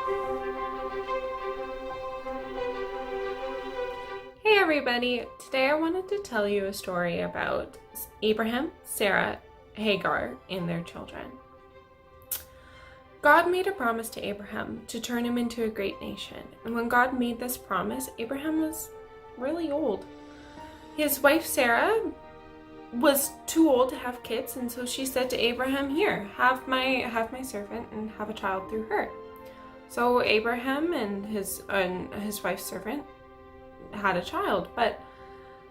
Hey everybody! Today I wanted to tell you a story about Abraham, Sarah, Hagar, and their children. God made a promise to Abraham to turn him into a great nation, and when God made this promise, Abraham was really old. His wife Sarah was too old to have kids, and so she said to Abraham, "Here, have my servant and have a child through her." So Abraham and his wife's servant had a child, but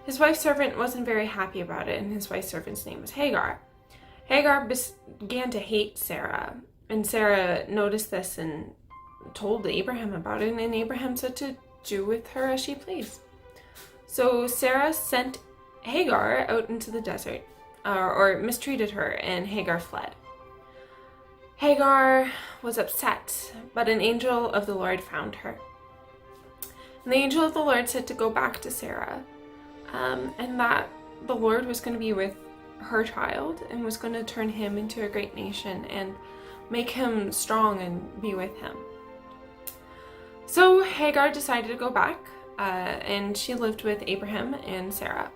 his wife's servant wasn't very happy about it, and his wife's servant's name was Hagar. Hagar began to hate Sarah, and Sarah noticed this and told Abraham about it, and Abraham said to do with her as she pleased. So Sarah sent Hagar out into the desert, or mistreated her, and Hagar fled. Hagar was upset, but an angel of the Lord found her. And the angel of the Lord said to go back to Sarah, and that the Lord was going to be with her child and was going to turn him into a great nation and make him strong and be with him. So Hagar decided to go back, and she lived with Abraham and Sarah.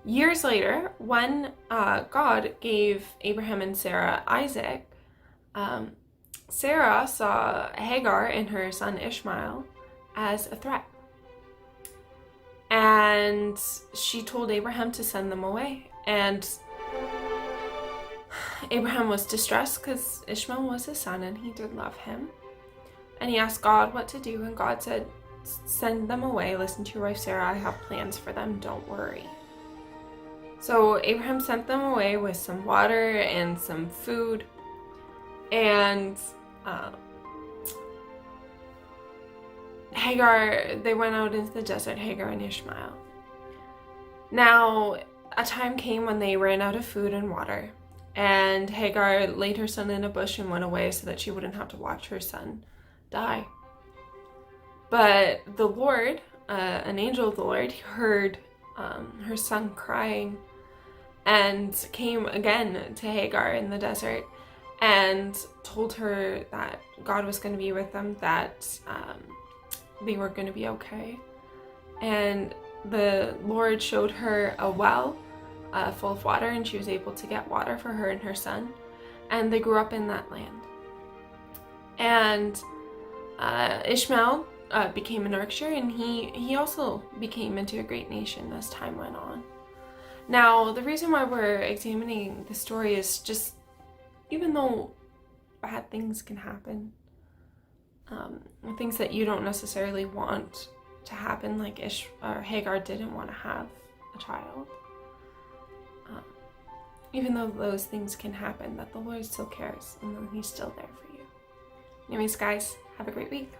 Years later, when God gave Abraham and Sarah Isaac, Sarah saw Hagar and her son Ishmael as a threat. And she told Abraham to send them away. And Abraham was distressed because Ishmael was his son and he did love him. And he asked God what to do, and God said, "Send them away. Listen to your wife Sarah. I have plans for them. Don't worry." So Abraham sent them away with some water and some food. And Hagar, they went out into the desert, Hagar and Ishmael. Now, a time came when they ran out of food and water, and Hagar laid her son in a bush and went away so that she wouldn't have to watch her son die. But the Lord, an angel of the Lord, heard her son crying and came again to Hagar in the desert and told her that God was going to be with them, that they were going to be okay. And the Lord showed her a well full of water, and she was able to get water for her and her son, and they grew up in that land. And Ishmael became an archer, and he also became into a great nation as time went on. Now, the reason why we're examining the story is just, even though bad things can happen, things that you don't necessarily want to happen, like Hagar didn't want to have a child. Even though those things can happen, that the Lord still cares and that He's still there for you. Anyways, guys, have a great week.